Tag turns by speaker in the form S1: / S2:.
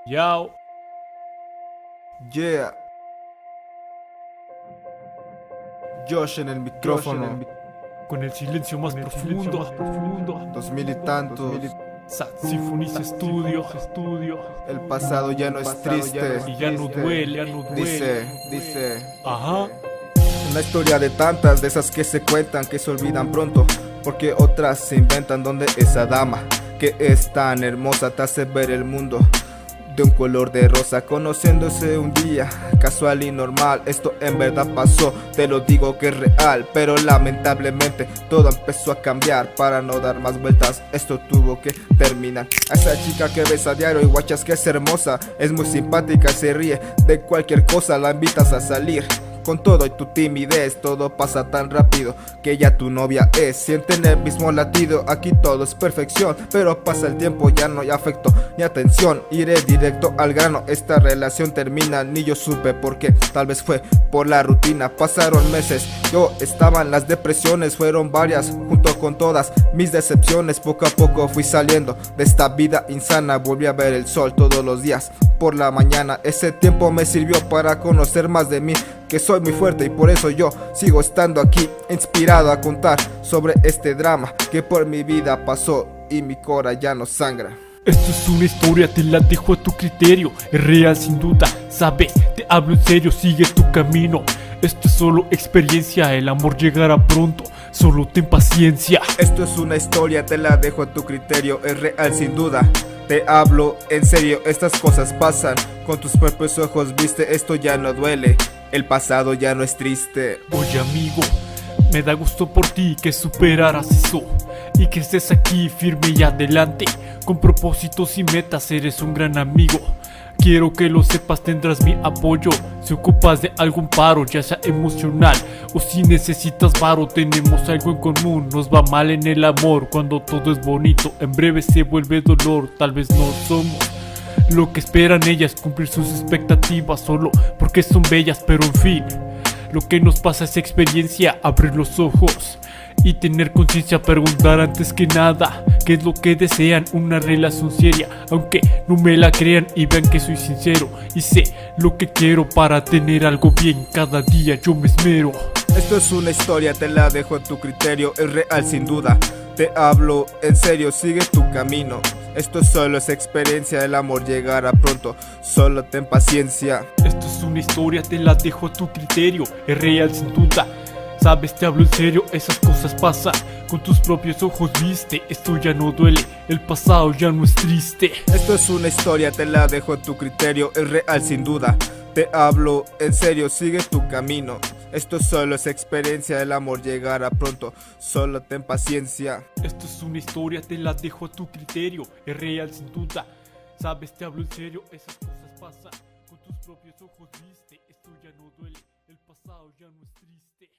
S1: Yao.
S2: Yeah. Josh en el micrófono.
S1: Con el silencio más profundo.
S2: 2000 y tantos.
S1: Saxofonis Studio.
S2: El pasado ya no es triste.
S1: Y ya no duele.
S2: Dice.
S1: Ajá.
S2: Una historia de tantas, de esas que se cuentan, que se olvidan pronto, porque otras se inventan. Donde esa dama que es tan hermosa te hace ver el mundo de un color de rosa, conociéndose un día casual y normal. Esto en verdad pasó, te lo digo que es real, pero lamentablemente todo empezó a cambiar. Para no dar más vueltas, esto tuvo que terminar. A esa chica que ves a diario y guachas que es hermosa, es muy simpática, se ríe de cualquier cosa, la invitas a salir. Con todo y tu timidez, todo pasa tan rápido que ya tu novia es. Sienten el mismo latido, aquí todo es perfección, pero pasa el tiempo, ya no hay afecto ni atención. Iré directo al grano, esta relación termina, ni yo supe por qué. Tal vez fue por la rutina, pasaron meses, yo estaba en las depresiones. Fueron varias, junto con todas mis decepciones. Poco a poco fui saliendo de esta vida insana. Volví a ver el sol todos los días por la mañana. Ese tiempo me sirvió para conocer más de mí, que soy muy fuerte y por eso yo sigo estando aquí, inspirado a contar sobre este drama que por mi vida pasó y mi cora ya no sangra.
S1: Esto es una historia, te la dejo a tu criterio. Es real sin duda, sabes, te hablo en serio, sigue tu camino. Esto es solo experiencia, el amor llegará pronto, solo ten paciencia.
S2: Esto es una historia, te la dejo a tu criterio. Es real sin duda, te hablo en serio, estas cosas pasan. Con tus propios ojos viste, esto ya no duele, el pasado ya no es triste.
S1: Oye amigo, me da gusto por ti que superaras eso y que estés aquí firme y adelante, con propósitos y metas. Eres un gran amigo, quiero que lo sepas, tendrás mi apoyo. Si ocupas de algún paro, ya sea emocional o si necesitas varo, tenemos algo en común. Nos va mal en el amor cuando todo es bonito, en breve se vuelve dolor. Tal vez no somos lo que esperan ellas, cumplir sus expectativas solo porque son bellas, pero en fin, lo que nos pasa es experiencia, abrir los ojos y tener conciencia, preguntar antes que nada qué es lo que desean, una relación seria, aunque no me la crean y vean que soy sincero y sé lo que quiero para tener algo bien. Cada día yo me esmero.
S2: Esto es una historia, te la dejo a tu criterio. Es real sin duda, te hablo en serio, sigue tu camino. Esto solo es experiencia, el amor llegará pronto, solo ten paciencia.
S1: Esto es una historia, te la dejo a tu criterio. Es real sin duda, sabes, te hablo en serio, esas cosas pasan. Con tus propios ojos viste, esto ya no duele, el pasado ya no es triste.
S2: Esto es una historia, te la dejo a tu criterio. Es real sin duda, te hablo en serio, sigue tu camino. Esto solo es experiencia, el amor llegará pronto, solo ten paciencia.
S1: Esto es una historia, te la dejo a tu criterio. Es real sin duda, sabes, te hablo en serio, esas cosas pasan. Con tus propios ojos viste, esto ya no duele, el pasado ya no es triste.